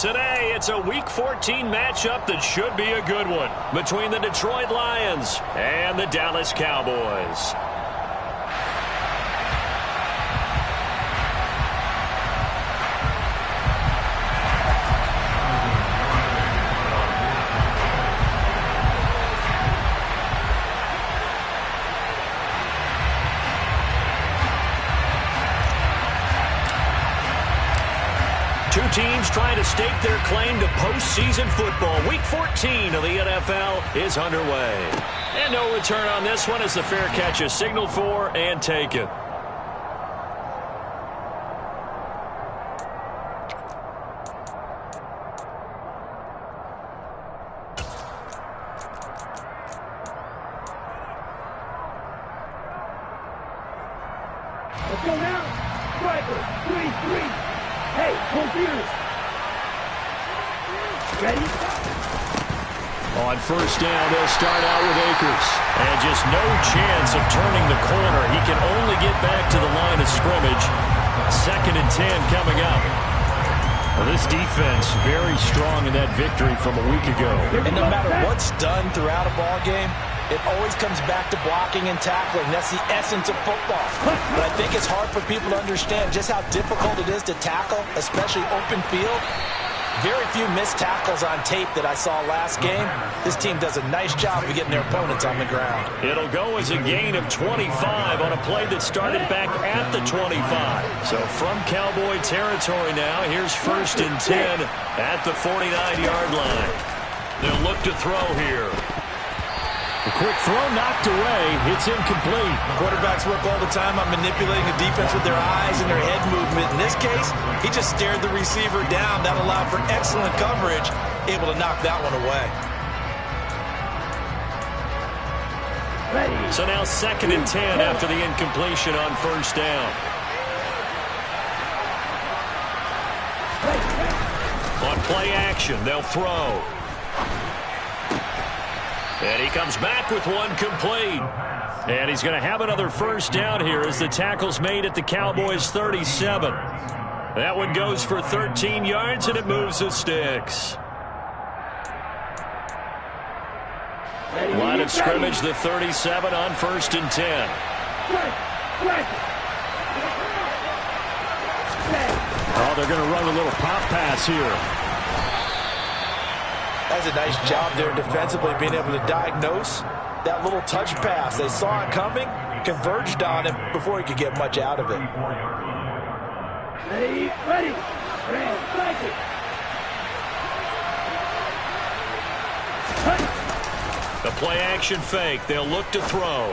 Today, it's a Week 14 matchup that should be a good one between the Detroit Lions and the Dallas Cowboys. Two teams trying to stake their claim to postseason football. Week 14 of the NFL is underway. And no return on this one as the fair catch is signaled for and taken. Let's go now. Striker, 3-3. Hey, confused. Ready? On first down, they'll start out with Akers. And just no chance of turning the corner. He can only get back to the line of scrimmage. 2nd and 10 coming up. Well, this defense very strong in that victory from a week ago. And no matter what's done throughout a ball game, it always comes back to blocking and tackling. That's the essence of football. But I think it's hard for people to understand just how difficult it is to tackle, especially open field. Very few missed tackles on tape that I saw last game. This team does a nice job of getting their opponents on the ground. It'll go as a gain of 25 on a play that started back at the 25. So from Cowboy territory now, here's 1st and 10 at the 49-yard line. They'll look to throw here. A quick throw knocked away. It's incomplete. Quarterbacks work all the time on manipulating the defense with their eyes and their head movement. In this case, he just stared the receiver down. That allowed for excellent coverage, able to knock that one away. So now 2nd and 10 after the incompletion on first down. On play action, they'll throw. And he comes back with one complete. And he's going to have another first down here as the tackle's made at the Cowboys' 37. That one goes for 13 yards, and it moves the sticks. Line of scrimmage, the 37 on 1st and 10. Oh, they're going to run a little pop pass here. That's a nice job there defensively, being able to diagnose that little touch pass. They saw it coming, converged on him before he could get much out of it. Ready. The play action fake. They'll look to throw.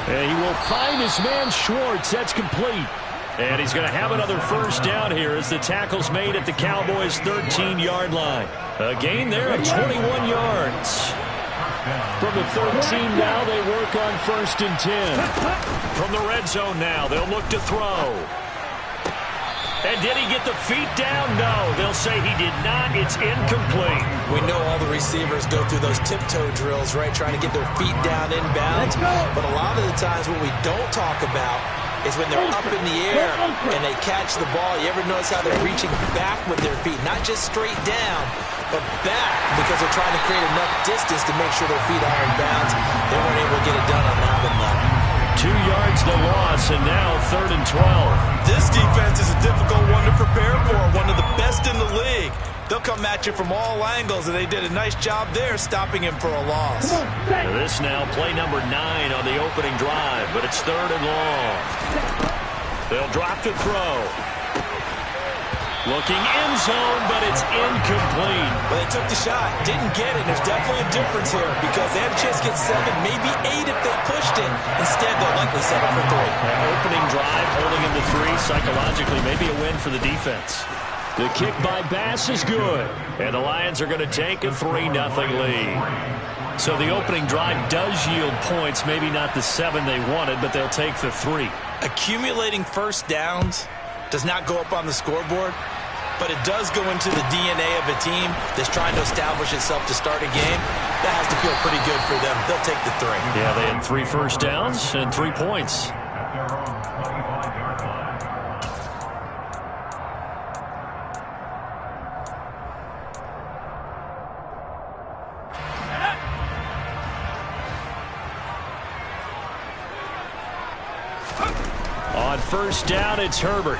And he will find his man Schwartz. That's complete. And he's going to have another first down here as the tackle's made at the Cowboys' 13-yard line. A gain there of 21 yards. From the 13 now, they work on 1st and 10. From the red zone now, they'll look to throw. And did he get the feet down? No, they'll say he did not. It's incomplete. We know all the receivers go through those tiptoe drills, right, trying to get their feet down inbounds. But a lot of the times what we don't talk about is when they're up in the air and they catch the ball. You ever notice how they're reaching back with their feet? Not just straight down, but back, because they're trying to create enough distance to make sure their feet are in bounds. They weren't able to get it done on that one, though. 2 yards the loss, and now 3rd and 12. This defense is a difficult one to prepare for, one of the best in the league. They'll come at you from all angles, and they did a nice job there stopping him for a loss. This now play number 9 on the opening drive, but it's 3rd and long. They'll drop to throw. Looking end zone, but it's incomplete. Well, they took the shot, didn't get it. There's definitely a difference here because they had a chance to get 7, maybe 8 if they pushed it. Instead, they'll likely settle for 3. An opening drive, holding him to 3 psychologically, maybe a win for the defense. The kick by Bass is good, and the Lions are going to take a 3-0 lead. So the opening drive does yield points, maybe not the 7 they wanted, but they'll take the 3. Accumulating first downs does not go up on the scoreboard, but it does go into the DNA of a team that's trying to establish itself to start a game. That has to feel pretty good for them. They'll take the 3. Yeah, they had 3 first downs and 3 points. On first down, it's Herbert.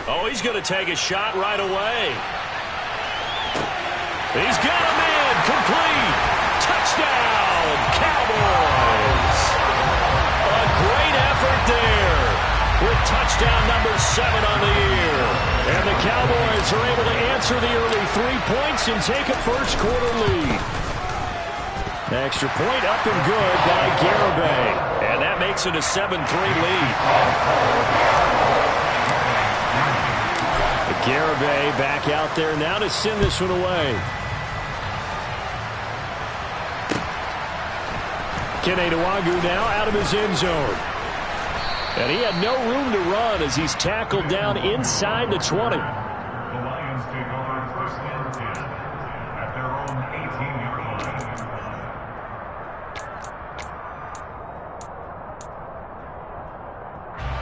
Oh, he's going to take a shot right away. He's got a man. Complete. Touchdown, Cowboys. A great effort there with touchdown number 7 on the year. And the Cowboys are able to answer the early 3 points and take a first-quarter lead. Extra point up and good by Garibay. And that makes it a 7-3 lead. Garibay back out there now to send this one away. Kene Nwangwu now out of his end zone. And he had no room to run as he's tackled down inside the 20. The Lions take over first and 10 at their own 18-yard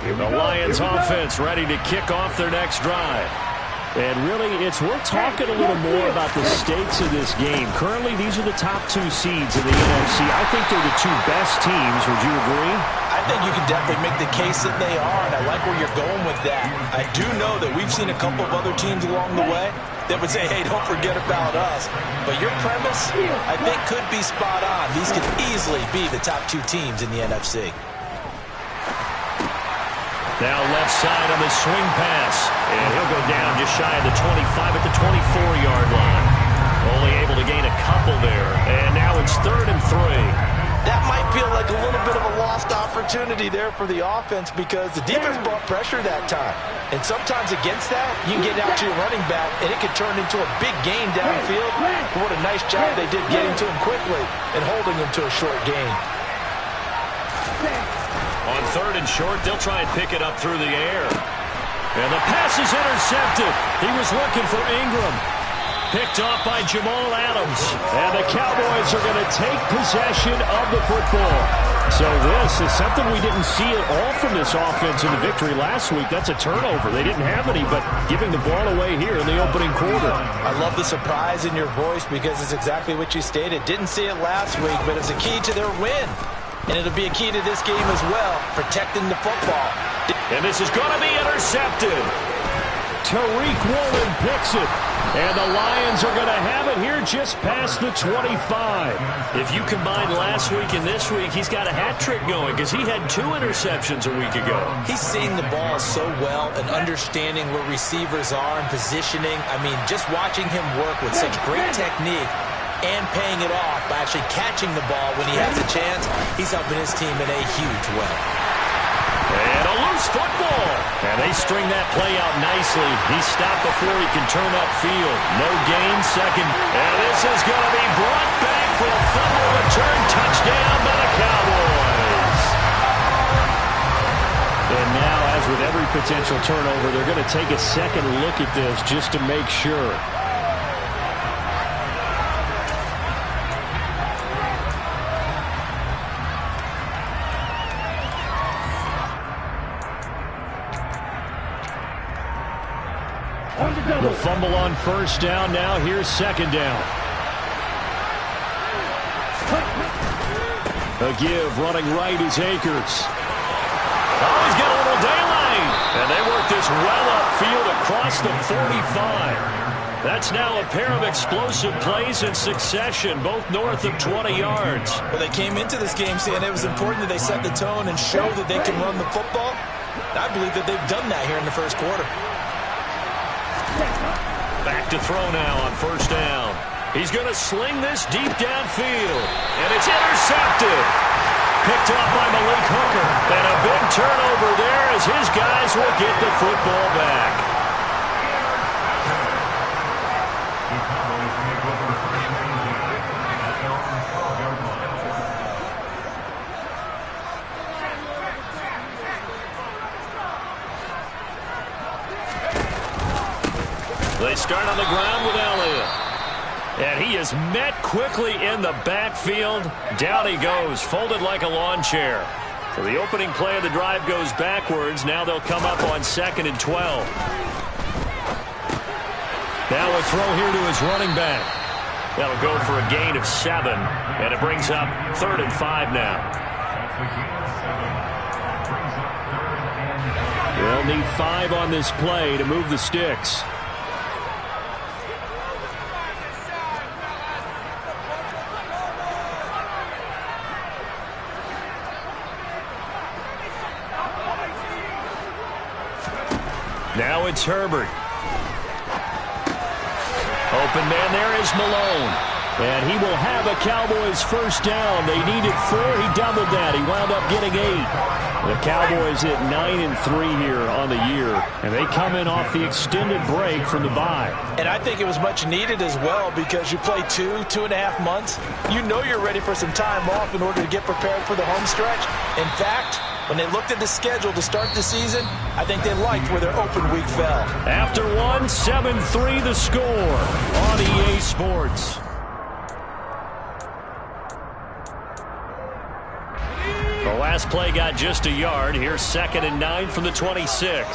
line. The Lions offense ready to kick off their next drive. And really, it's worth talking a little more about the stakes of this game. Currently, these are the top 2 seeds in the NFC. I think they're the 2 best teams. Would you agree? I think you can definitely make the case that they are, and I like where you're going with that. I do know that we've seen a couple of other teams along the way that would say, hey, don't forget about us. But your premise, I think, could be spot on. These could easily be the top 2 teams in the NFC. Now left side on the swing pass. And he'll go down just shy of the 25 at the 24-yard line. Only able to gain a couple there. And now it's 3rd and 3. That might feel like a little bit of a lost opportunity there for the offense because the defense brought pressure that time. And sometimes against that, you can get out to your running back, and it could turn into a big gain downfield. But what a nice job they did getting to him quickly and holding him to a short gain. On 3rd and short, they'll try and pick it up through the air. And the pass is intercepted. He was looking for Ingram. Picked off by Jamal Adams. And the Cowboys are going to take possession of the football. So this is something we didn't see at all from this offense in the victory last week. That's a turnover. They didn't have any, but giving the ball away here in the opening quarter. I love the surprise in your voice because it's exactly what you stated. Didn't see it last week, but it's a key to their win. And it'll be a key to this game as well, protecting the football. And this is going to be intercepted. Tariq Woolen picks it. And the Lions are going to have it here just past the 25. If you combine last week and this week, he's got a hat trick going because he had 2 interceptions a week ago. He's seeing the ball so well and understanding where receivers are and positioning. I mean, just watching him work with such great technique and paying it off by actually catching the ball when he has a chance, he's helping his team in a huge way. And a loose football. And they string that play out nicely. He's stopped before he can turn upfield. No gain, 2nd. And this is going to be brought back for a fumble return touchdown by the Cowboys. And now, as with every potential turnover, they're going to take a second look at this just to make sure. The fumble on first down. Now here's 2nd down. A give running right is Akers. Oh, he's got a little daylight. And they work this well upfield across the 45. That's now a pair of explosive plays in succession, both north of 20 yards. Well, they came into this game saying it was important that they set the tone and show that they can run the football. I believe that they've done that here in the first quarter. Back to throw now on first down. He's going to sling this deep downfield. And it's intercepted. Picked off by Malik Hooker. And a big turnover there as his guys will get the football back. The Cowboys take over first and 10 at their own 12-yard line. They start on the ground with Elliott. And he is met quickly in the backfield. Down he goes, folded like a lawn chair. So the opening play of the drive goes backwards. Now they'll come up on 2nd and 12. Now a throw here to his running back. That'll go for a gain of 7. And it brings up 3rd and 5 now. That's a gain of 7. Brings up 3rd and 5. They'll need 5 on this play to move the sticks. Now it's Herbert. Open man there is Malone. And he will have a Cowboys first down. They needed 4. He doubled that. He wound up getting 8. The Cowboys hit 9-3 here on the year. And they come in off the extended break from the bye. And I think it was much needed as well because you play 2.5 months. You know you're ready for some time off in order to get prepared for the home stretch. In fact, when they looked at the schedule to start the season, I think they liked where their open week fell. After 1, 7-3 the score on EA Sports. The last play got just a yard. Here's 2nd and 9 from the 26.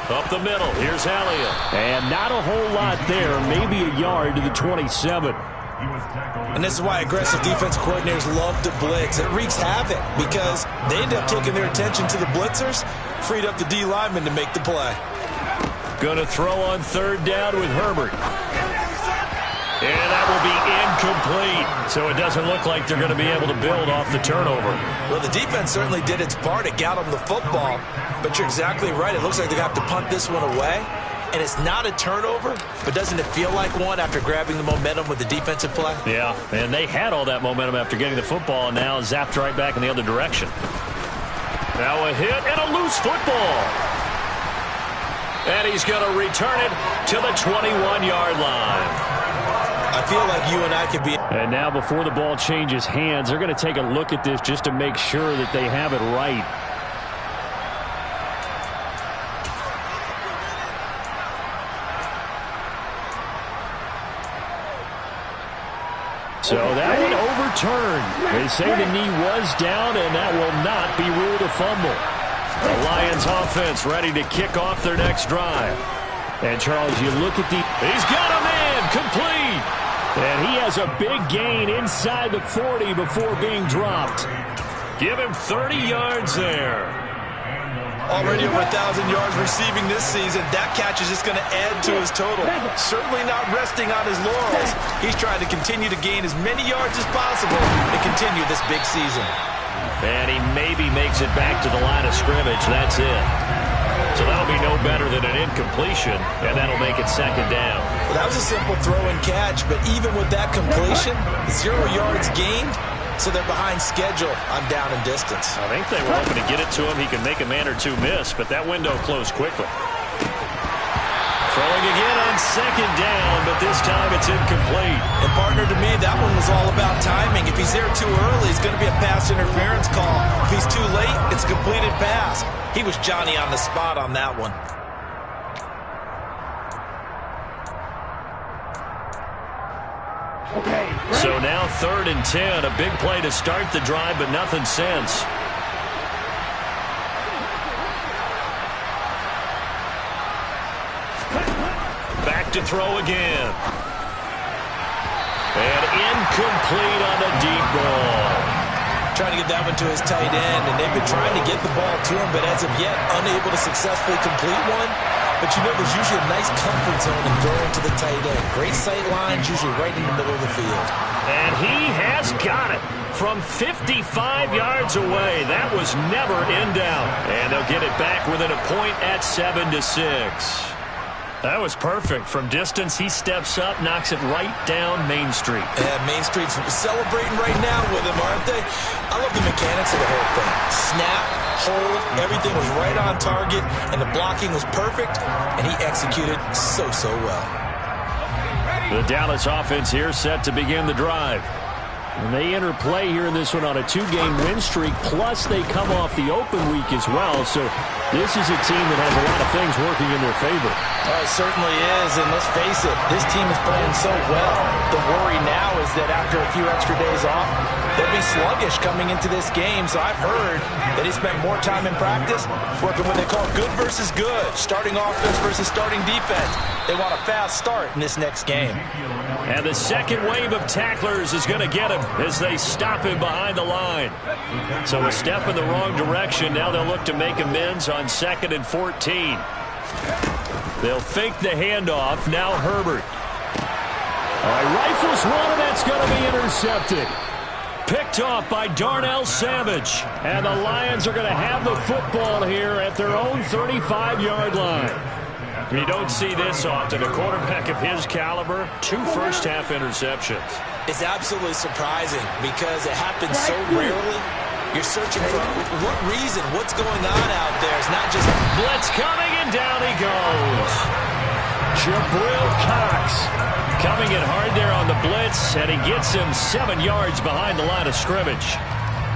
Up the middle. Here's Elliott. And not a whole lot there. Maybe a yard to the 27. And this is why aggressive defense coordinators love to blitz. It wreaks havoc because they end up taking their attention to the blitzers, freed up the D lineman to make the play. Going to throw on 3rd down with Herbert. And that will be incomplete. So it doesn't look like they're going to be able to build off the turnover. Well, the defense certainly did its part. It got them the football. But you're exactly right. It looks like they're going to have to punt this one away. And it's not a turnover, but doesn't it feel like one after grabbing the momentum with the defensive play? Yeah, and they had all that momentum after getting the football and now zapped right back in the other direction. Now a hit and a loose football. And he's going to return it to the 21-yard line. I feel like you and I could be... And now before the ball changes hands, they're going to take a look at this just to make sure that they have it right. So that one overturned. They say the knee was down, and that will not be ruled a fumble. The Lions offense ready to kick off their next drive. And, Charles, you look at the... He's got a man complete. And he has a big gain inside the 40 before being dropped. Give him 30 yards there. Already over 1,000 yards receiving this season. That catch is just going to add to his total. Certainly not resting on his laurels. He's trying to continue to gain as many yards as possible to continue this big season. And he maybe makes it back to the line of scrimmage. That's it. So that'll be no better than an incompletion, and that'll make it 2nd down. Well, that was a simple throw and catch, but even with that completion, 0 yards gained, so they're behind schedule on down and distance. I think they were hoping to get it to him. He can make a man or two miss, but that window closed quickly. Throwing again on 2nd down, but this time it's incomplete. And, partner, to me, that one was all about timing. If he's there too early, it's going to be a pass interference call. If he's too late, it's a completed pass. He was Johnny on the spot on that one. So now 3rd and 10. A big play to start the drive, but nothing since. Back to throw again. And incomplete on the deep ball. Trying to get that one to his tight end, and they've been trying to get the ball to him, but as of yet, unable to successfully complete one. But you know, there's usually a nice comfort zone in throwing to the tight end. Great sight lines, usually right in the middle of the field. And he has got it from 55 yards away. That was never in doubt. And they'll get it back within a point at 7-6. That was perfect. From distance, he steps up, knocks it right down Main Street. Yeah, Main Street's celebrating right now with him, aren't they? I love the mechanics of the whole thing. Snap, hold, everything was right on target, and the blocking was perfect, and he executed so well. The Dallas offense here set to begin the drive. And they enter play here in this one on a 2-game win streak, plus they come off the open week as well. So this is a team that has a lot of things working in their favor. Oh, it certainly is, and let's face it, this team is playing so well. The worry now is that after a few extra days off, they'll be sluggish coming into this game. So I've heard that he spent more time in practice working what they call good versus good, starting offense versus starting defense. They want a fast start in this next game. And the second wave of tacklers is going to get him as they stop him behind the line. So a step in the wrong direction. Now they'll look to make amends on 2nd and 14. They'll fake the handoff. Now Herbert. All right, rifles one, and that's going to be intercepted. Picked off by Darnell Savage. And the Lions are going to have the football here at their own 35-yard line. You don't see this often. A quarterback of his caliber, 2 first-half interceptions. It's absolutely surprising because it happens so rarely. You're searching for what reason, what's going on out there. It's not just blitz coming, and down he goes. Jabril Cox coming in hard there on the blitz, and he gets him 7 yards behind the line of scrimmage.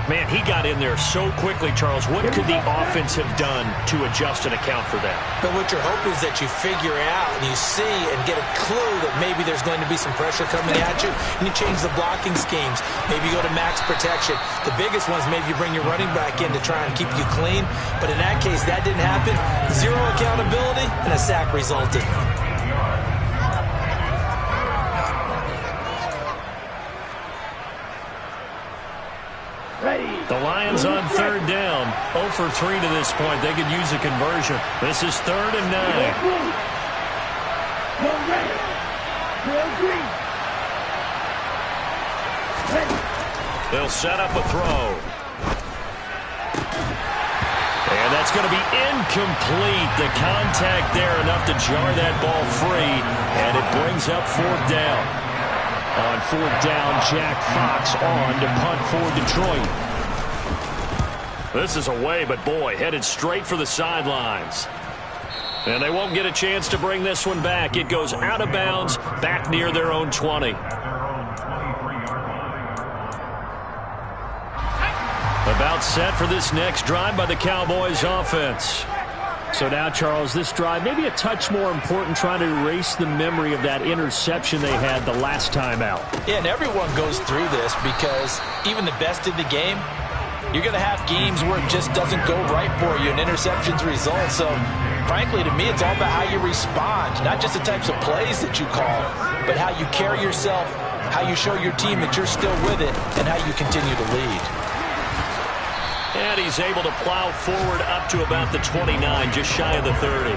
Man, he got in there so quickly, Charles. What could the offense have done to adjust and account for that? But what you're hoping is that you figure out and you see and get a clue that maybe there's going to be some pressure coming at you, and you change the blocking schemes. Maybe you go to max protection. The biggest ones, maybe you bring your running back in to try and keep you clean. But in that case, that didn't happen. 0 accountability, and a sack resulted. The Lions on 3rd down. 0 for 3 to this point. They could use a conversion. This is 3rd and 9. They'll set up a throw. And that's going to be incomplete. The contact there enough to jar that ball free. And it brings up 4th down. On 4th down, Jack Fox on to punt for Detroit. This is away, but boy, headed straight for the sidelines. And they won't get a chance to bring this one back. It goes out of bounds, back near their own 20. About set for this next drive by the Cowboys offense. So now, Charles, this drive maybe a touch more important, trying to erase the memory of that interception they had the last time out. Yeah, and everyone goes through this because even the best in the game, you're going to have games where it just doesn't go right for you and interceptions result. So, frankly, to me, it's all about how you respond, not just the types of plays that you call, but how you carry yourself, how you show your team that you're still with it, and how you continue to lead. And he's able to plow forward up to about the 29, just shy of the 30.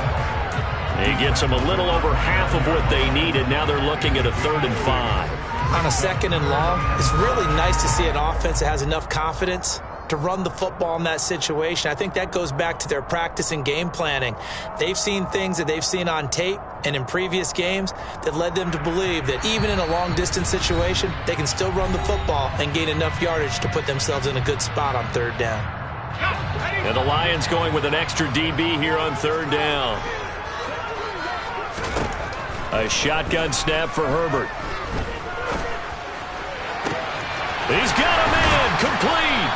He gets them a little over half of what they needed. Now they're looking at a 3rd and 5. On a 2nd and long, it's really nice to see an offense that has enough confidence to run the football in that situation. I think that goes back to their practice and game planning. They've seen things that they've seen on tape and in previous games that led them to believe that even in a long-distance situation, they can still run the football and gain enough yardage to put themselves in a good spot on 3rd down. And the Lions going with an extra DB here on 3rd down. A shotgun snap for Herbert. He's got a man complete.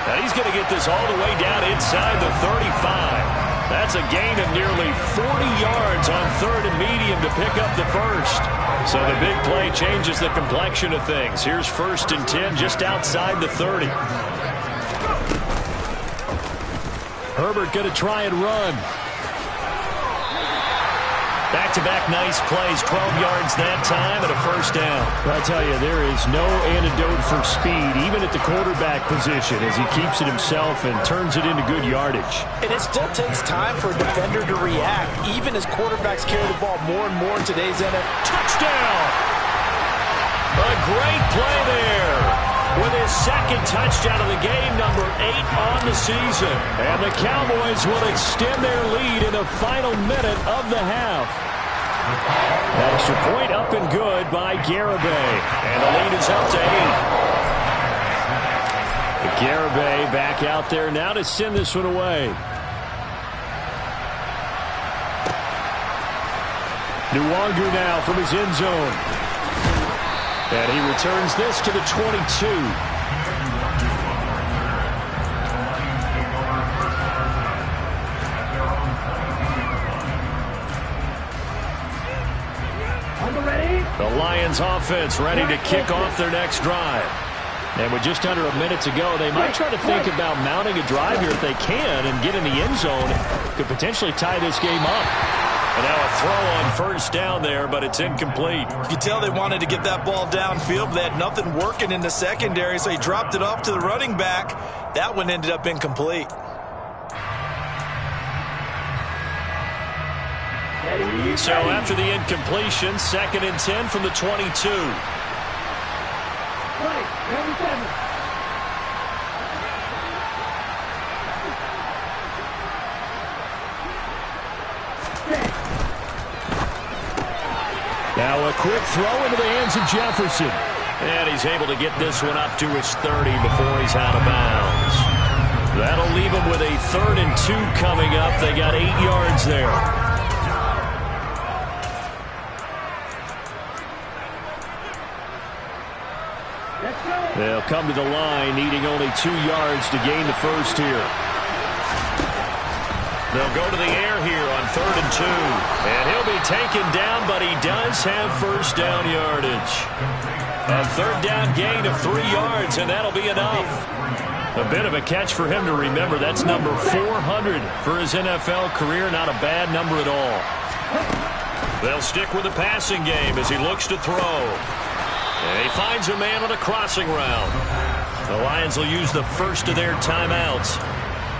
And he's going to get this all the way down inside the 35. That's a gain of nearly 40 yards on 3rd and medium to pick up the first. So the big play changes the complexion of things. Here's 1st and 10 just outside the 30. Herbert going to try and run. Back-to-back nice plays, 12 yards that time and a 1st down. I tell you, there is no antidote for speed, even at the quarterback position, as he keeps it himself and turns it into good yardage. And it still takes time for a defender to react, even as quarterbacks carry the ball more and more in today's NFL. Touchdown! A great play there, with his 2nd touchdown of the game, number 8 on the season. And the Cowboys will extend their lead in the final minute of the half. Extra point up and good by Garibay. And the lead is up to 8. Garibay back out there now to send this one away. Nwangu now from his end zone. And he returns this to the 22. On the ready. The Lions offense ready to kick off their next drive. And with just under a minute to go, they might try to think about mounting a drive here if they can and get in the end zone. Could potentially tie this game up. And now a throw on first down there, but it's incomplete. You can tell they wanted to get that ball downfield, but they had nothing working in the secondary, so he dropped it off to the running back. That one ended up incomplete. So after the incompletion, 2nd and 10 from the 22. Now a quick throw into the hands of Jefferson. And he's able to get this one up to his 30 before he's out of bounds. That'll leave him with a 3rd and 2 coming up. They got 8 yards there. They'll come to the line, needing only 2 yards to gain the first here. They'll go to the air here on 3rd and 2. And he'll be taken down, but he does have first down yardage. A 3rd down gain of 3 yards, and that'll be enough. A bit of a catch for him to remember. That's number 400 for his NFL career. Not a bad number at all. They'll stick with the passing game as he looks to throw. And he finds a man on a crossing route. The Lions will use the first of their timeouts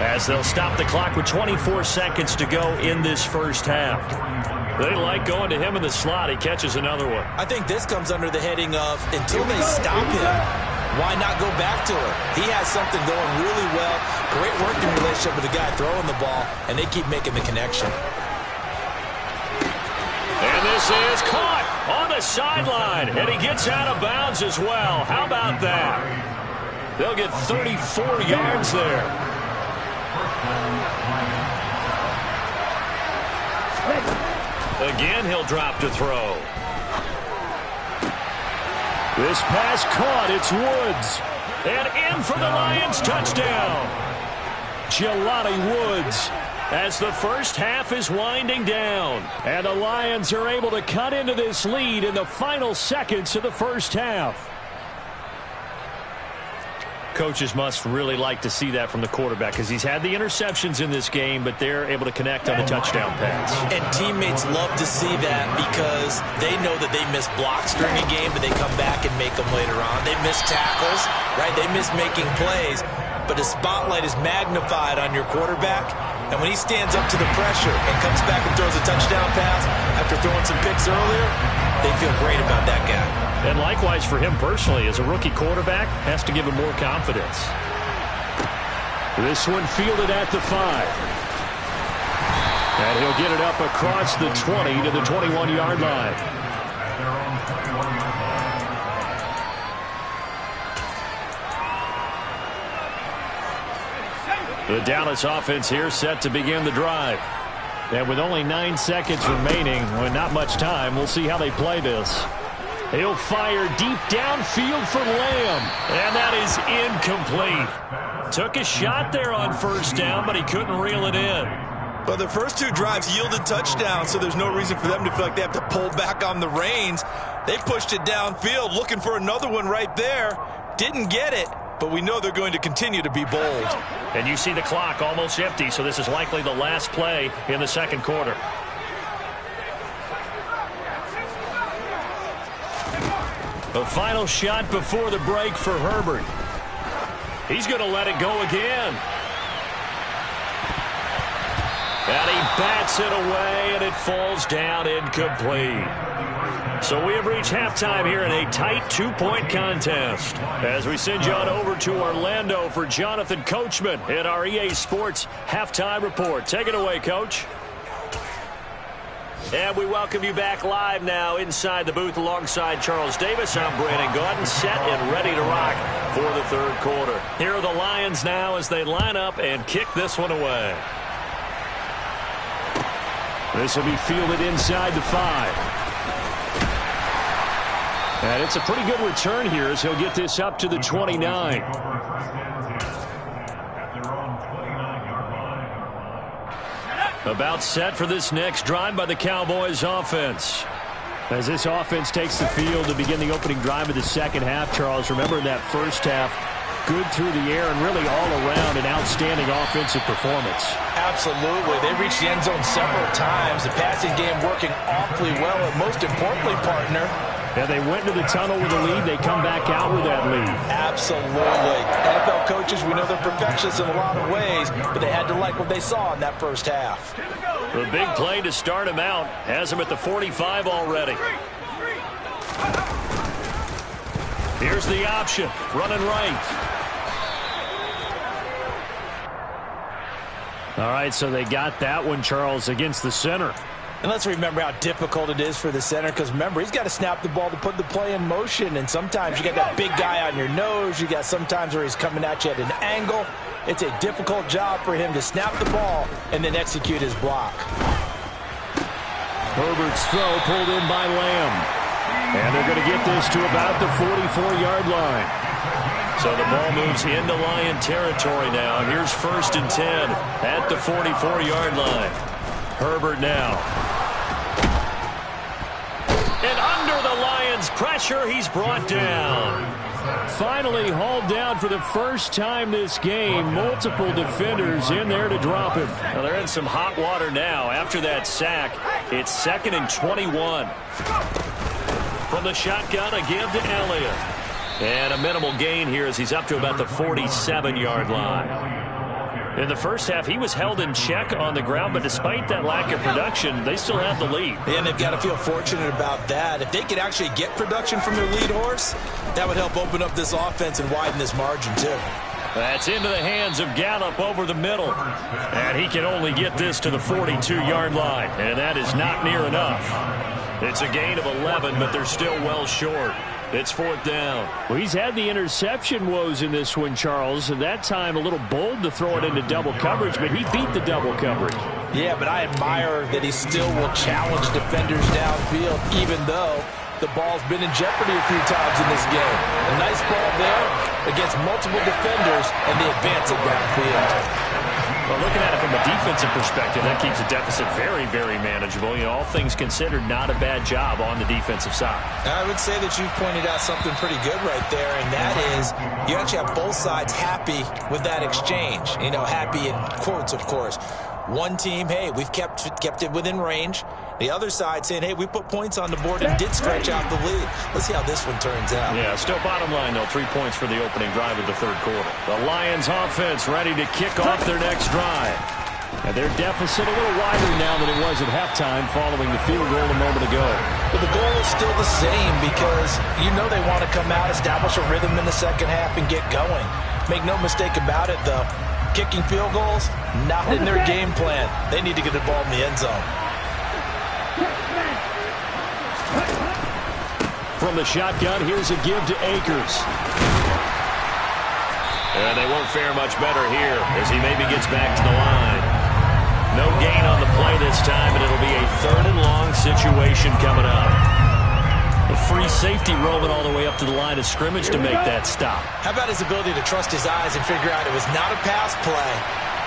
as they'll stop the clock with 24 seconds to go in this first half. They like going to him in the slot. He catches another one. I think this comes under the heading of until they stop him, why not go back to him? He has something going really well. Great working relationship with the guy throwing the ball, and they keep making the connection. And this is caught on the sideline, and he gets out of bounds as well. How about that? They'll get 34 yards there. Again, he'll drop to throw. This pass caught. It's Woods. And in for the Lions touchdown. Jelani Woods. As the first half is winding down. And the Lions are able to cut into this lead in the final seconds of the first half. Coaches must really like to see that from the quarterback because he's had the interceptions in this game, but they're able to connect on the touchdown pass. And teammates love to see that because they know that they miss blocks during a game, but they come back and make them later on. They miss tackles, right? They miss making plays, but the spotlight is magnified on your quarterback. And when he stands up to the pressure and comes back and throws a touchdown pass after throwing some picks earlier, they feel great about that guy. And likewise for him personally, as a rookie quarterback, has to give him more confidence. This one fielded at the 5. And he'll get it up across the 20 to the 21-yard line. The Dallas offense here set to begin the drive. And with only 9 seconds remaining, with not much time, we'll see how they play this. He'll fire deep downfield for Lamb. And that is incomplete. Took a shot there on first down, but he couldn't reel it in. But the first 2 drives yielded touchdowns, so there's no reason for them to feel like they have to pull back on the reins. They pushed it downfield, looking for another one right there. Didn't get it, but we know they're going to continue to be bold. And you see the clock almost empty, so this is likely the last play in the second quarter. The final shot before the break for Herbert. He's going to let it go again. And he bats it away, and it falls down incomplete. So we have reached halftime here in a tight 2-point contest. As we send you on over to Orlando for Jonathan Coachman in our EA Sports Halftime Report. Take it away, Coach. And we welcome you back live now inside the booth alongside Charles Davis. I'm Brandon Gaudin, set and ready to rock for the third quarter. Here are the Lions now as they line up and kick this one away. This will be fielded inside the 5. And it's a pretty good return here as he'll get this up to the 29. About set for this next drive by the Cowboys offense. As this offense takes the field to begin the opening drive of the second half, Charles, remember in that first half, good through the air and really all around an outstanding offensive performance. Absolutely. They reached the end zone several times. The passing game working awfully well, and most importantly, partner, yeah, they went to the tunnel with a lead. They come back out with that lead. Absolutely. NFL coaches, we know they're perfectionists in a lot of ways, but they had to like what they saw in that first half. The big play to start him out has him at the 45 already. Here's the option. Running right. All right, so they got that one, Charles, against the center. And let's remember how difficult it is for the center, because remember, he's got to snap the ball to put the play in motion, and sometimes you got that big guy on your nose. You got sometimes where he's coming at you at an angle. It's a difficult job for him to snap the ball and then execute his block. Herbert's throw pulled in by Lamb. And they're going to get this to about the 44-yard line. So the ball moves into Lion territory now. Here's 1st and 10 at the 44-yard line. Herbert now. And under the Lions' pressure, he's brought down. Finally hauled down for the first time this game. Multiple defenders in there to drop him. Now they're in some hot water now. After that sack, it's 2nd and 21. From the shotgun, a give to Elliott. And a minimal gain here as he's up to about the 47-yard line. In the first half, he was held in check on the ground, but despite that lack of production, they still have the lead. And they've got to feel fortunate about that. If they could actually get production from their lead horse, that would help open up this offense and widen this margin, too. That's into the hands of Gallup over the middle. And he can only get this to the 42-yard line, and that is not near enough. It's a gain of 11, but they're still well short. It's 4th down. Well, he's had the interception woes in this one, Charles. And that time a little bold to throw it into double coverage, but he beat the double coverage. Yeah, but I admire that he still will challenge defenders downfield, even though the ball's been in jeopardy a few times in this game. A nice ball there against multiple defenders, and they advance it downfield. Well, looking at it from a defensive perspective, that keeps the deficit very, very manageable. You know, all things considered, not a bad job on the defensive side. I would say that you've pointed out something pretty good right there, and that is you actually have both sides happy with that exchange. You know, happy in quotes, of course. One team, hey, we've kept it within range. The other side saying, hey, we put points on the board and did stretch out the lead. Let's see how this one turns out. Yeah, still bottom line, though, 3 points for the opening drive of the third quarter. The Lions offense ready to kick off their next drive. And their deficit a little wider now than it was at halftime following the field goal a moment ago. But the goal is still the same because you know they want to come out, establish a rhythm in the second half, and get going. Make no mistake about it, though. Kicking field goals, not in their game plan. They need to get the ball in the end zone. From the shotgun, here's a give to Akers. And they won't fare much better here as he maybe gets back to the line. No gain on the play this time, and it'll be a 3rd and long situation coming up. A free safety roaming all the way up to the line of scrimmage to make that stop. How about his ability to trust his eyes and figure out it was not a pass play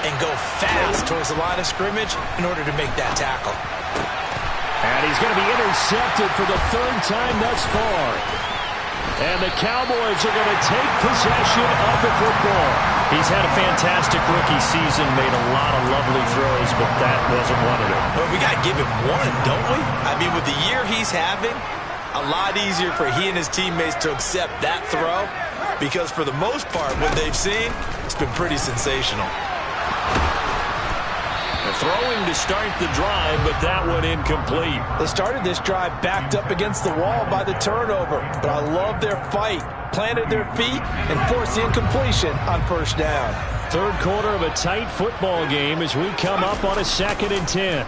and go fast towards the line of scrimmage in order to make that tackle. And he's going to be intercepted for the 3rd time thus far. And the Cowboys are going to take possession of the football. He's had a fantastic rookie season, made a lot of lovely throws, but that wasn't one of them. Well, we got to give him one, don't we? I mean, with the year he's having, a lot easier for he and his teammates to accept that throw because for the most part, what they've seen, it's been pretty sensational. Throwing to start the drive, but that one incomplete. They started this drive backed up against the wall by the turnover, but I love their fight. Planted their feet and forced the incompletion on 1st down. Third quarter of a tight football game as we come up on a 2nd and 10.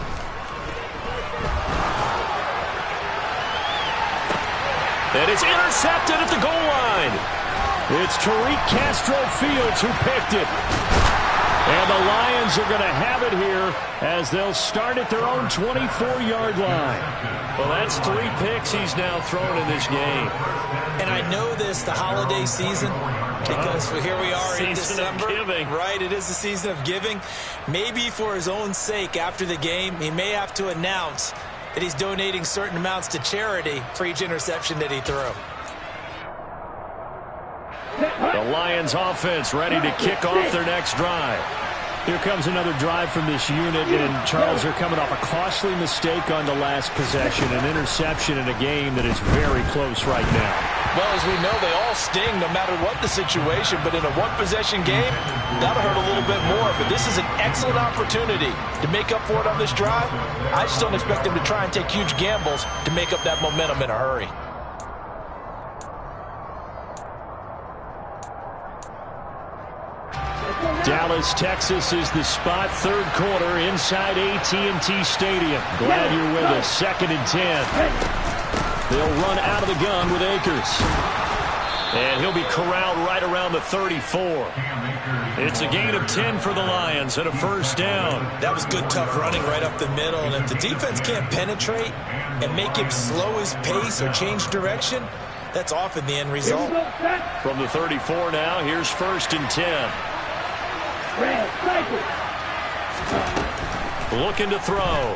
And it's intercepted at the goal line. It's Tariq Castro-Fields who picked it. And the Lions are going to have it here as they'll start at their own 24-yard line. Well, that's 3 picks he's now thrown in this game. And I know this, the holiday season, because here we are in December. Season of giving. Right, it is the season of giving. Maybe for his own sake after the game, he may have to announce and he's donating certain amounts to charity for each interception that he threw. The Lions offense ready to kick off their next drive. Here comes another drive from this unit, and Charles, they're coming off a costly mistake on the last possession, an interception in a game that is very close right now. Well, as we know, they all sting no matter what the situation, but in a one-possession game, that'll hurt a little bit more. But this is an excellent opportunity to make up for it on this drive. I just don't expect them to try and take huge gambles to make up that momentum in a hurry. Dallas, Texas is the spot. Third quarter inside AT&T Stadium. Glad you're with us. 2nd and 10. They'll run out of the gun with Akers. And he'll be corralled right around the 34. It's a gain of 10 for the Lions and a first down. That was good, tough running right up the middle. And if the defense can't penetrate and make him slow his pace or change direction, that's often the end result. From the 34 now, here's 1st and 10. Looking to throw.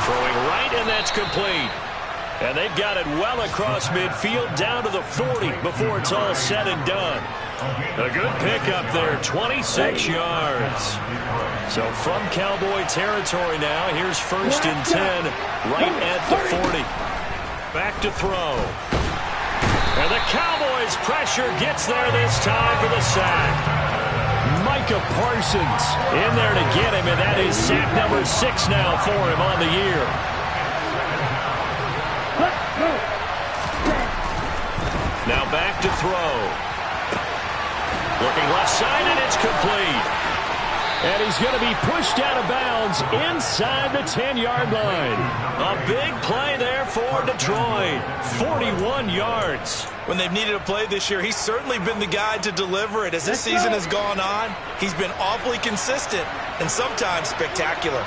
Throwing right, and that's complete. And they've got it well across midfield down to the 40 before it's all said and done. A good pickup there, 26 yards. So from Cowboy territory now, here's 1st and 10 right at the 40. Back to throw. And the Cowboys' pressure gets there this time for the sack. Micah Parsons in there to get him, and that is sack number 6 now for him on the year. Now back to throw. Looking left side, and it's complete. And he's going to be pushed out of bounds inside the 10-yard line. A big play there for Detroit. 41 yards. When they've needed a play this year, he's certainly been the guy to deliver it. As this season has gone on, he's been awfully consistent and sometimes spectacular.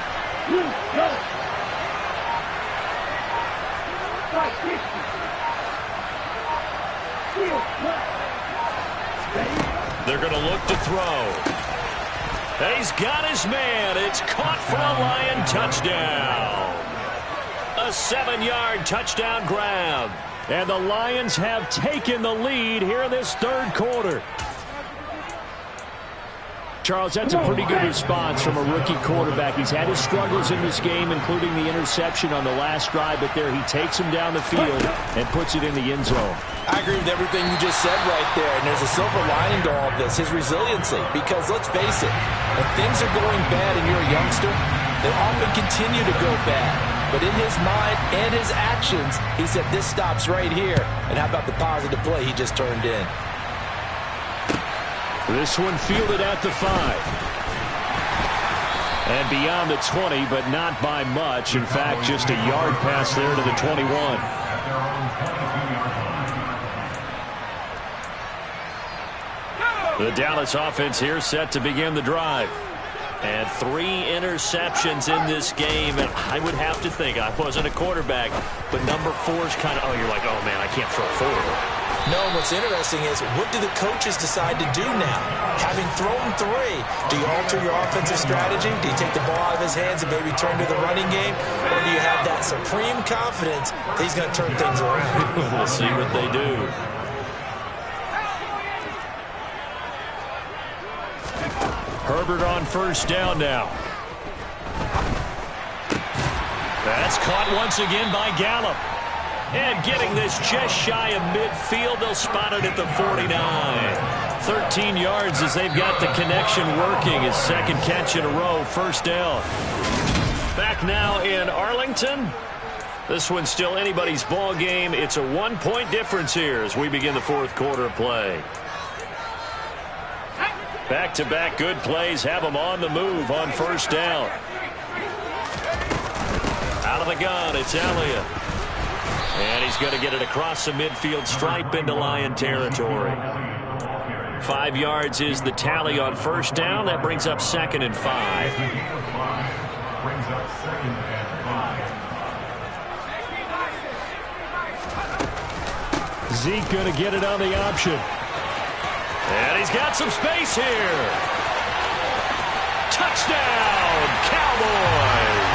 They're going to look to throw. And he's got his man. It's caught for a Lion touchdown. A 7-yard touchdown grab. And the Lions have taken the lead here in this third quarter. Charles, that's a pretty good response from a rookie quarterback. He's had his struggles in this game, including the interception on the last drive, but there he takes him down the field and puts it in the end zone. I agree with everything you just said right there, and there's a silver lining to all of this, his resiliency, because let's face it, when things are going bad and you're a youngster, they often continue to go bad. But in his mind and his actions, he said this stops right here. And how about the positive play he just turned in? This one fielded at the 5. And beyond the 20, but not by much. In fact, just a yard pass there to the 21. The Dallas offense here set to begin the drive. And 3 interceptions in this game. And I would have to think, I wasn't a quarterback, but number 4 is kind of, you're like, oh, man, I can't throw 4. No, what's interesting is, what do the coaches decide to do now? Having thrown 3, do you alter your offensive strategy? Do you take the ball out of his hands and maybe turn to the running game? Or do you have that supreme confidence that he's going to turn things around? We'll see what they do. Herbert on first down now. That's caught once again by Gallup. And getting this just shy of midfield, they'll spot it at the 49. 13 yards as they've got the connection working. His second catch in a row, first down. Back now in Arlington. This one's still anybody's ball game. It's a 1-point difference here as we begin the fourth quarter of play. Back-to-back good plays have them on the move on first down. Out of the gun, it's Elliott. And he's going to get it across the midfield stripe into Lion territory. 5 yards is the tally on first down. That brings up 2nd and 5. Zeke going to get it on the option. And he's got some space here. Touchdown, Cowboys.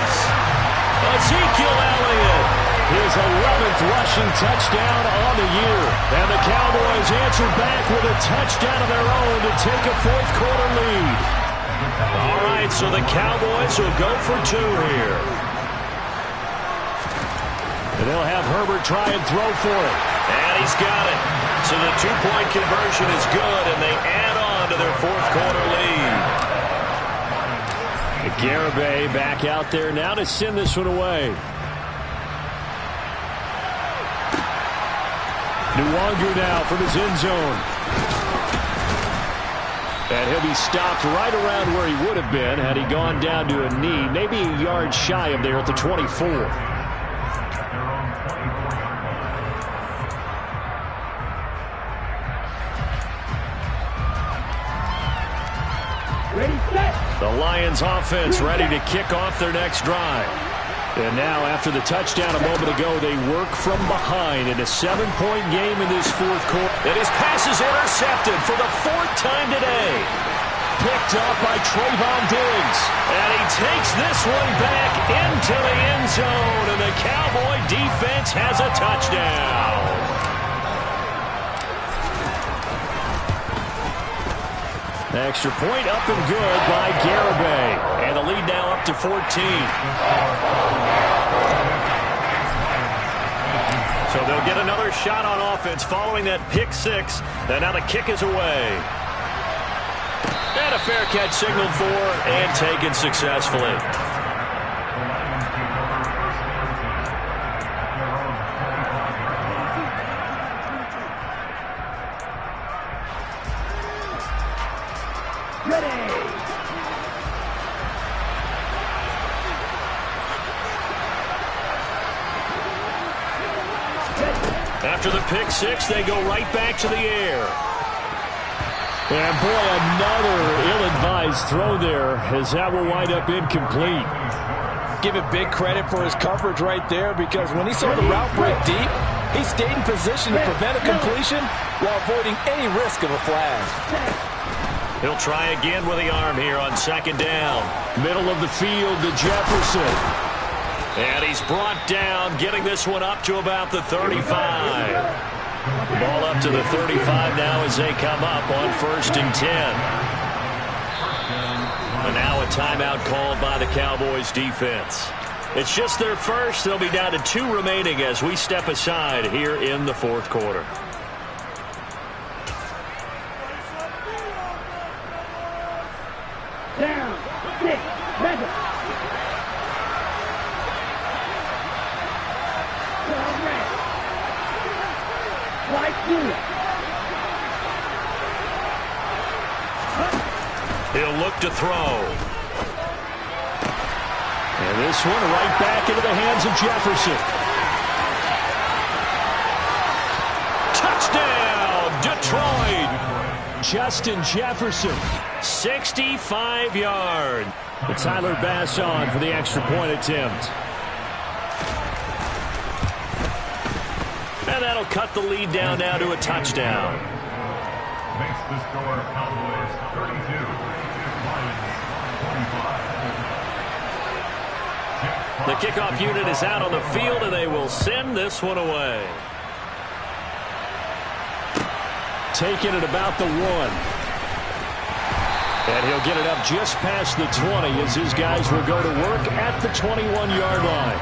Ezekiel Elliott, his 11th rushing touchdown on the year. And the Cowboys answer back with a touchdown of their own to take a fourth-quarter lead. All right, so the Cowboys will go for 2 here. And they'll have Herbert try and throw for it. And he's got it. So the 2-point conversion is good, and they add on to their fourth-quarter lead. Garibay back out there now to send this one away. Nwangu now from his end zone. And he'll be stopped right around where he would have been had he gone down to a knee, maybe a yard shy of there at the 24. Ready, set. The Lions offense ready to kick off their next drive. And now after the touchdown a moment ago, they work from behind in a 7-point game in this fourth quarter. And his pass is intercepted for the 4th time today. Picked up by Trayvon Diggs. And he takes this one back into the end zone. And the Cowboy defense has a touchdown. Extra point up and good by Garibay. And the lead now up to 14. So they'll get another shot on offense following that pick 6. And now the kick is away. And a fair catch signaled for and taken successfully. After the pick 6, they go right back to the air. And boy, another ill-advised throw there as that will wind up incomplete. Give it big credit for his coverage right there, because when he saw the route break deep, he stayed in position to prevent a completion while avoiding any risk of a flag. He'll try again with the arm here on 2nd down. Middle of the field to Jefferson. And he's brought down, getting this one up to about the 35. Ball up to the 35 now as they come up on 1st and 10. And now a timeout called by the Cowboys defense. It's just their first. They'll be down to 2 remaining as we step aside here in the 4th quarter. Down, 6, measure. He'll look to throw. And this one right back into the hands of Jefferson. Touchdown, Detroit! Justin Jefferson, 65 yards. But Tyler Bass on for the extra point attempt. And that'll cut the lead down now to a touchdown. Makes the score Cowboys 32, Lions 25. The kickoff unit is out on the field, and they will send this one away. Taking it about the 1. And he'll get it up just past the 20 as his guys will go to work at the 21-yard line.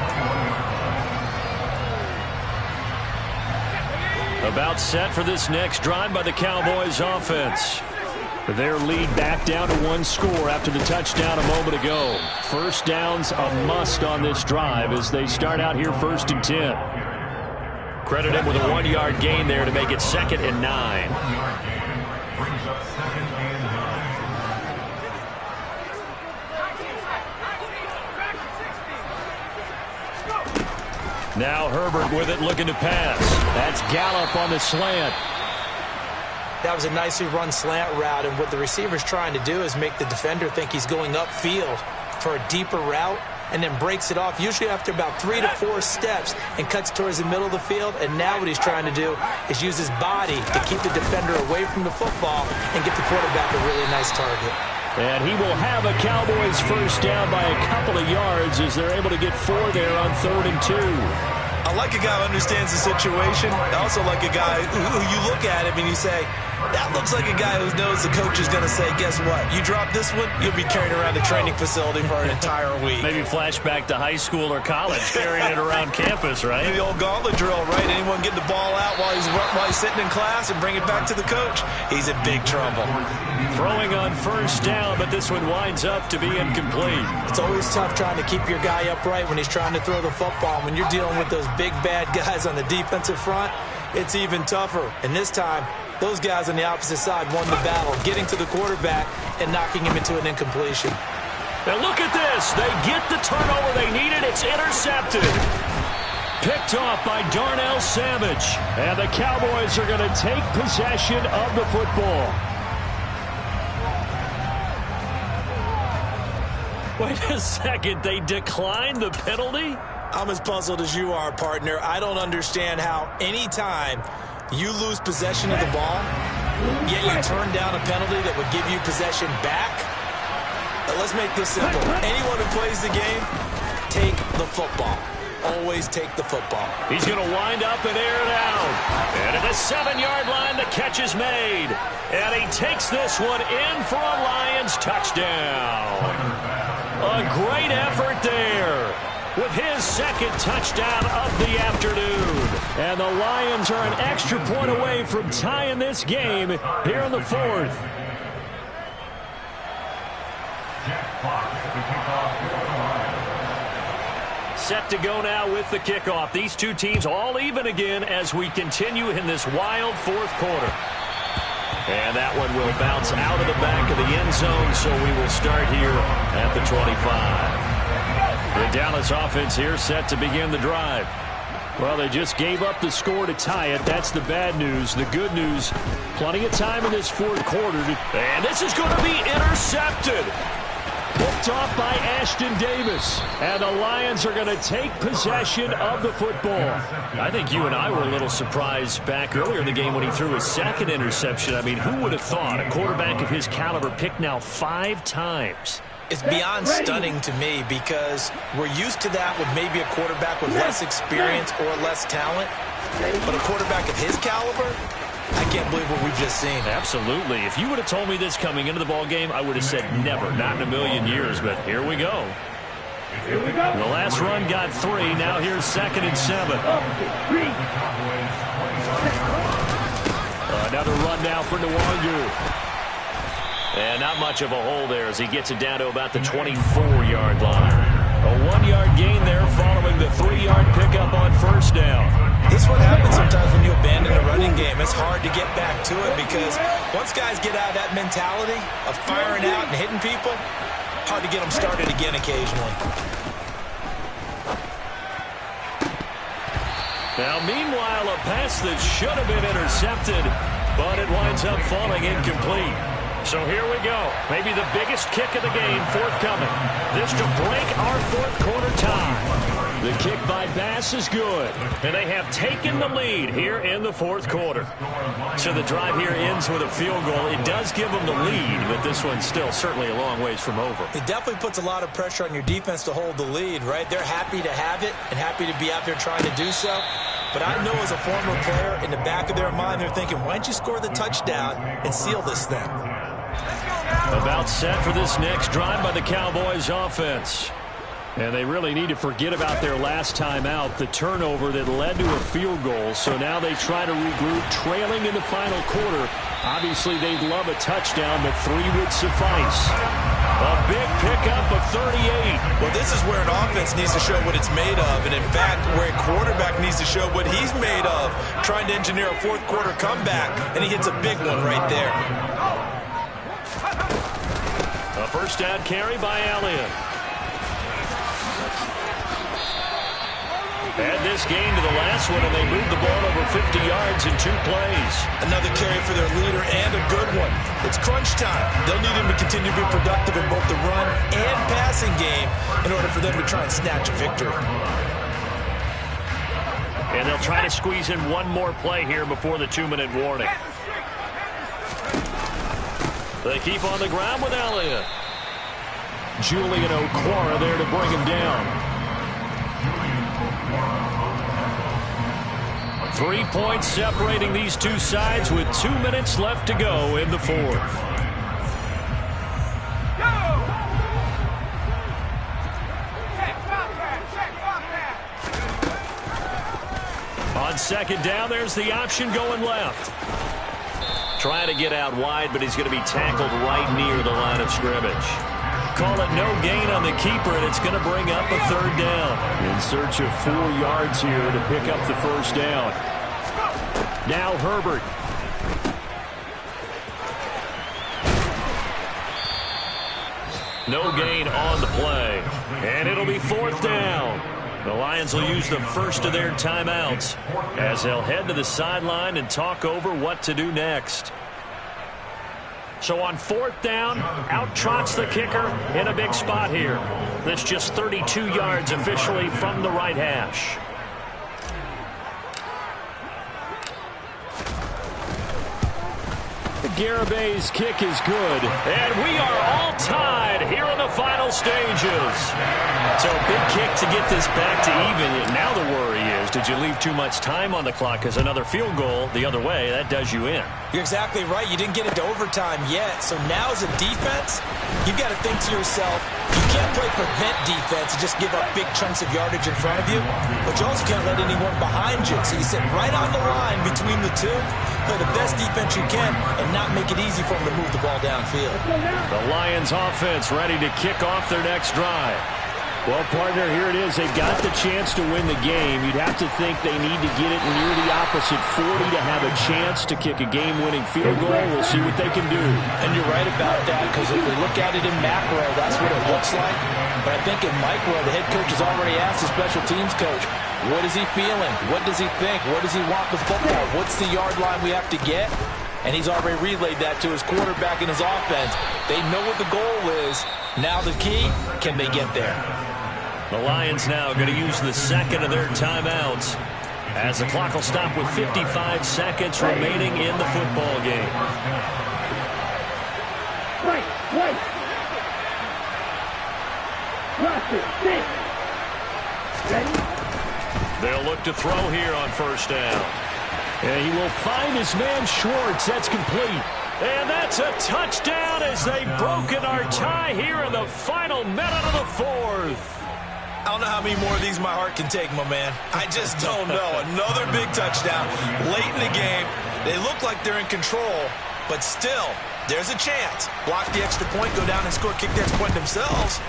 About set for this next drive by the Cowboys offense. Their lead back down to 1 score after the touchdown a moment ago. First down's a must on this drive as they start out here 1st and 10. Credit him with a 1-yard gain there to make it 2nd and 9. 1-yard gain brings up 2nd and 9. Now Herbert with it, looking to pass. That's Gallup on the slant. That was a nicely run slant route, and what the receiver's trying to do is make the defender think he's going upfield for a deeper route, and then breaks it off, usually after about 3 to 4 steps, and cuts towards the middle of the field. And now what he's trying to do is use his body to keep the defender away from the football and get the quarterback a really nice target. And he will have a Cowboys first down by a couple of yards as they're able to get 4 there on 3rd and 2. I like a guy who understands the situation. I also like a guy who you look at him and you say, that looks like a guy who knows the coach is going to say, guess what? You drop this one, you'll be carrying around a training facility for an entire week. Maybe flashback to high school or college, carrying it around campus, right? The old gauntlet drill, right? Anyone get the ball out while he's sitting in class and bring it back to the coach? He's in big trouble. Throwing on first down, but this one winds up to be incomplete. It's always tough trying to keep your guy upright when he's trying to throw the football. When you're dealing with those big, bad guys on the defensive front, it's even tougher. And this time, those guys on the opposite side won the battle, getting to the quarterback and knocking him into an incompletion. Now look at this. They get the turnover they needed. It's intercepted. Picked off by Darnell Savage. And the Cowboys are going to take possession of the football. Wait a second. They declined the penalty? I'm as puzzled as you are, partner. I don't understand how any time you lose possession of the ball, yet you turn down a penalty that would give you possession back. But let's make this simple. Anyone who plays the game, take the football. Always take the football. He's going to wind up and air it out. And at the 7-yard line, the catch is made. And he takes this one in for a Lions touchdown. A great effort there, with his second touchdown of the afternoon. And the Lions are an extra point away from tying this game here in the 4th. Set to go now with the kickoff. These two teams all even again as we continue in this wild 4th quarter. And that one will bounce out of the back of the end zone, so we will start here at the 25. The Dallas offense here set to begin the drive. Well, they just gave up the score to tie it. That's the bad news. The good news, plenty of time in this 4th quarter. And this is going to be intercepted. Picked off by Ashton Davis. And the Lions are going to take possession of the football. I think you and I were a little surprised back earlier in the game when he threw his second interception. I mean, who would have thought a quarterback of his caliber picked now 5 times? It's beyond stunning to me because we're used to that with maybe a quarterback with less experience or less talent. But a quarterback of his caliber, I can't believe what we've just seen. Absolutely. If you would have told me this coming into the ball game, I would have said never, not in a million years. But here we go. The last run got 3. Now here's 2nd and 7. Another run now for Nwangu. And not much of a hole there as he gets it down to about the 24-yard line. A 1-yard gain there following the 3-yard pickup on first down. This is what happens sometimes when you abandon a running game. It's hard to get back to it because once guys get out of that mentality of firing out and hitting people, hard to get them started again occasionally. Now, meanwhile, a pass that should have been intercepted, but it winds up falling incomplete. So here we go. Maybe the biggest kick of the game forthcoming. This to break our 4th quarter tie. The kick by Bass is good. And they have taken the lead here in the 4th quarter. So the drive here ends with a field goal. It does give them the lead, but this one's still certainly a long ways from over. It definitely puts a lot of pressure on your defense to hold the lead, right? They're happy to have it and happy to be out there trying to do so. But I know as a former player, in the back of their mind, they're thinking, why don't you score the touchdown and seal this thing? About set for this next drive by the Cowboys offense. And they really need to forget about their last time out, the turnover that led to a field goal. So now they try to regroup, trailing in the final quarter. Obviously, they'd love a touchdown, but 3 would suffice. A big pickup of 38. Well, this is where an offense needs to show what it's made of. And, in fact, where a quarterback needs to show what he's made of, trying to engineer a 4th quarter comeback, and he hits a big one right there. A first down carry by Elliott. Add this game to the last one, and they moved the ball over 50 yards in 2 plays. Another carry for their leader, and a good one. It's crunch time. They'll need him to continue to be productive in both the run and passing game in order for them to try and snatch a victory. And they'll try to squeeze in one more play here before the 2-minute warning. They keep on the ground with Elliott. Julian Okwara there to bring him down. 3 points separating these two sides with 2 minutes left to go in the fourth. On second down, there's the option going left. Trying to get out wide, but he's going to be tackled right near the line of scrimmage. Call it no gain on the keeper, and it's going to bring up a third down. In search of 4 yards here to pick up the first down. Now Herbert. No gain on the play. And it'll be fourth down. The Lions will use the first of their timeouts as they'll head to the sideline and talk over what to do next. So on fourth down, out trots the kicker in a big spot here. That's just 32 yards officially from the right hash. Garabay's kick is good. And we are all tied here in the final stages. So a big kick to get this back to even. Now the worry is, did you leave too much time on the clock? Because another field goal the other way, that does you in. You're exactly right. You didn't get into overtime yet. So now as a defense, you've got to think to yourself, you can't play prevent defense and just give up big chunks of yardage in front of you. But you also can't let anyone behind you. So you sit right on the line between the two, play the best defense you can, and not make it easy for them to move the ball downfield. The Lions offense ready to kick off their next drive. Well, partner, here it is. They've got the chance to win the game. You'd have to think they need to get it near the opposite 40 to have a chance to kick a game-winning field goal. We'll see what they can do. And you're right about that, because if we look at it in macro, that's what it looks like. But I think in micro, the head coach has already asked the special teams coach, what is he feeling? What does he think? Where does he want the football? What's the yard line we have to get? And he's already relayed that to his quarterback and his offense. They know what the goal is. Now the key, can they get there? The Lions now going to use the second of their timeouts as the clock will stop with 55 seconds remaining in the football game. Right. Ready? They'll look to throw here on first down. And he will find his man Schwartz. That's complete. And that's a touchdown as they've broken our tie here in the final minute of the fourth. I don't know how many more of these my heart can take, my man. I just don't know. Another big touchdown late in the game. They look like they're in control, but still, there's a chance. Block the extra point, go down and score, kick the extra point themselves.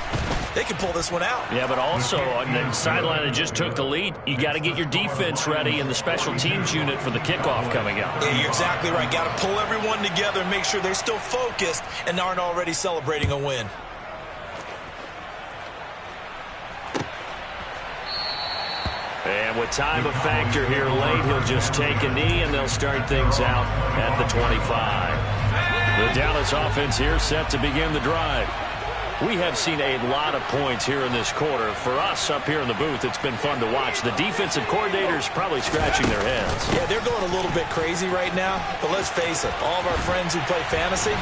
They can pull this one out. Yeah, but also on the sideline that just took the lead, you got to get your defense ready in the special teams unit for the kickoff coming up. Yeah, you're exactly right. Got to pull everyone together and make sure they're still focused and aren't already celebrating a win. And with time a factor here late, he'll just take a knee, and they'll start things out at the 25. The Dallas offense here set to begin the drive. We have seen a lot of points here in this quarter. For us up here in the booth, it's been fun to watch. The defensive coordinators probably scratching their heads. Yeah, they're going a little bit crazy right now. But let's face it, all of our friends who play fantasy,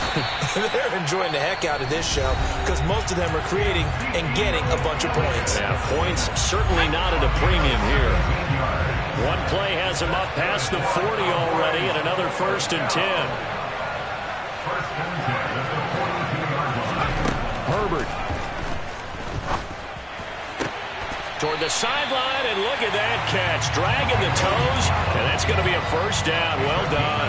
they're enjoying the heck out of this show because most of them are creating and getting a bunch of points. Yeah, points certainly not at a premium here. One play has him up past the 40 already, and another 1st and 10. Herbert. Toward the sideline, and look at that catch. Dragging the toes, and that's going to be a first down. Well done.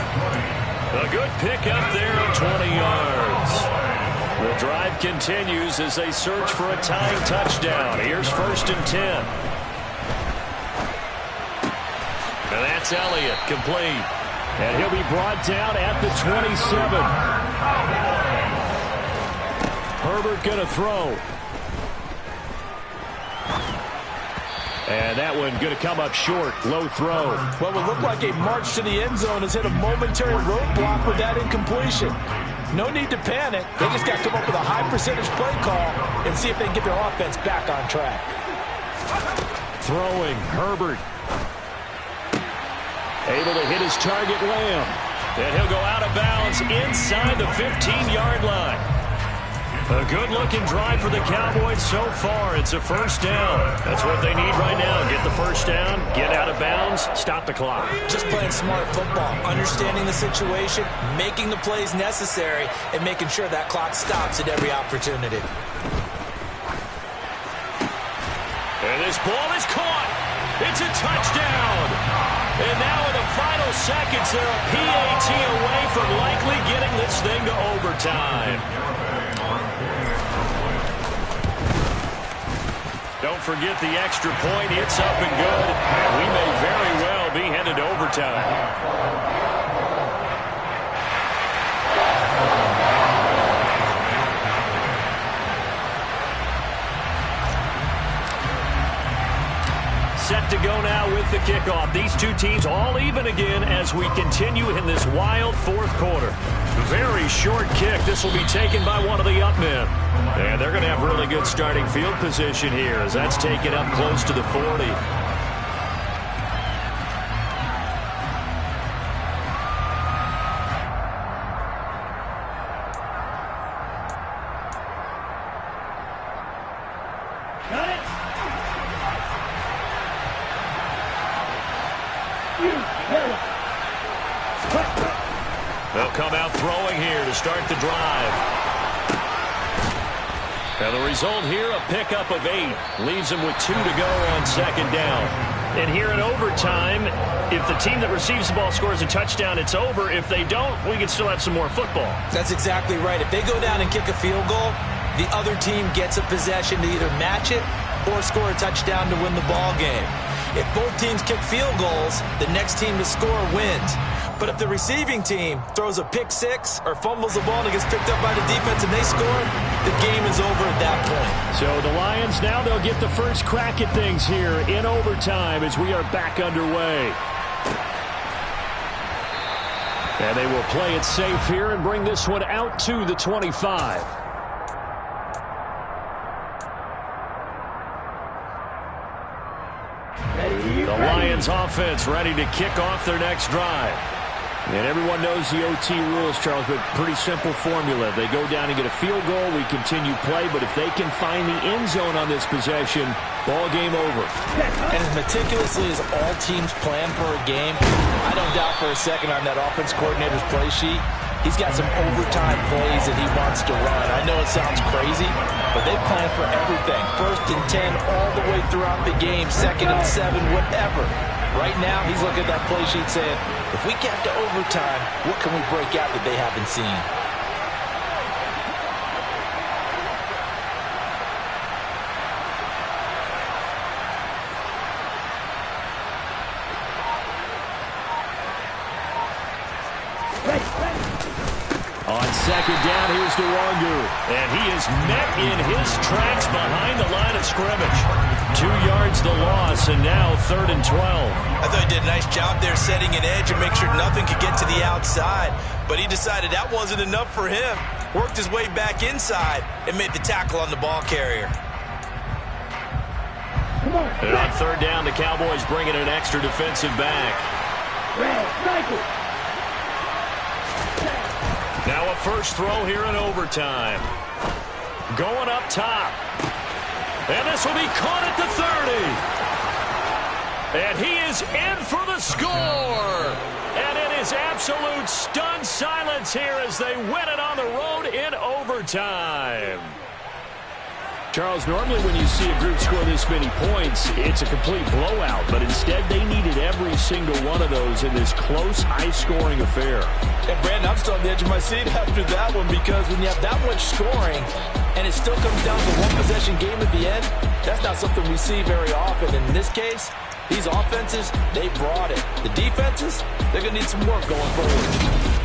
A good pickup there of 20 yards. The drive continues as they search for a tying touchdown. Here's 1st and 10. And that's Elliott, complete. And he'll be brought down at the 27. Herbert going to throw. And that one going to come up short. Low throw. Well, it looked like a march to the end zone has hit a momentary roadblock with that incompletion. No need to panic. They just got to come up with a high percentage play call and see if they can get their offense back on track. Throwing, Herbert. Able to hit his target, Lamb. And he'll go out of bounds inside the 15-yard line. A good-looking drive for the Cowboys so far. It's a first down. That's what they need right now. Get the first down, get out of bounds, stop the clock. Just playing smart football, understanding the situation, making the plays necessary, and making sure that clock stops at every opportunity. And this ball is caught. It's a touchdown. And now in the final seconds, they're a PAT away from likely getting this thing to overtime. Don't forget the extra point. It's up and good. We may very well be headed to overtime. Set to go now with the kickoff. These two teams all even again as we continue in this wild fourth quarter. Very short kick. This will be taken by one of the up men. And they're going to have really good starting field position here as that's taken up close to the 40. They'll come out throwing here to start the drive. Now the result here, a pickup of 8. Leaves them with 2 to go on second down. And here in overtime, if the team that receives the ball scores a touchdown, it's over. If they don't, we can still have some more football. That's exactly right. If they go down and kick a field goal, the other team gets a possession to either match it or score a touchdown to win the ball game. If both teams kick field goals, the next team to score wins. But if the receiving team throws a pick six or fumbles the ball and it gets picked up by the defense and they score, the game is over at that point. So the Lions now, they'll get the first crack at things here in overtime as we are back underway. And they will play it safe here and bring this one out to the 25. The Lions offense ready to kick off their next drive. And everyone knows the OT rules, Charles, but pretty simple formula. They go down and get a field goal, we continue play, but if they can find the end zone on this possession, ball game over. And as meticulously as all teams plan for a game, I don't doubt for a second on that offense coordinator's play sheet, he's got some overtime plays that he wants to run. I know it sounds crazy, but they plan for everything. 1st and 10 all the way throughout the game, 2nd and 7, whatever. Right now, he's looking at that play sheet saying, if we get to overtime, what can we break out that they haven't seen? On second down, here's DeWangu. And he is met in his tracks behind the line of scrimmage. 2 yards the loss, and now 3rd and 12. I thought he did a nice job there setting an edge and make sure nothing could get to the outside. But he decided that wasn't enough for him. Worked his way back inside and made the tackle on the ball carrier. And on 3rd down, the Cowboys bring in an extra defensive back. Now a first throw here in overtime. Going up top. And this will be caught at the 30. And he is in for the score. And it is absolute stunned silence here as they win it on the road in overtime. Charles, normally when you see a group score this many points, it's a complete blowout. But instead, they needed every single one of those in this close, high-scoring affair. And, Brandon, I'm still on the edge of my seat after that one because when you have that much scoring and it still comes down to one possession game at the end, that's not something we see very often. In this case, these offenses, they brought it. The defenses, they're going to need some work going forward.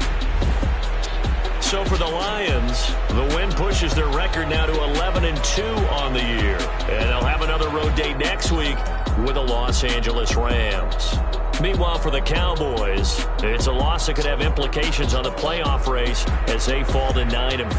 So for the Lions, the win pushes their record now to 11-2 on the year. And they'll have another road date next week with the Los Angeles Rams. Meanwhile, for the Cowboys, it's a loss that could have implications on the playoff race as they fall to 9-4.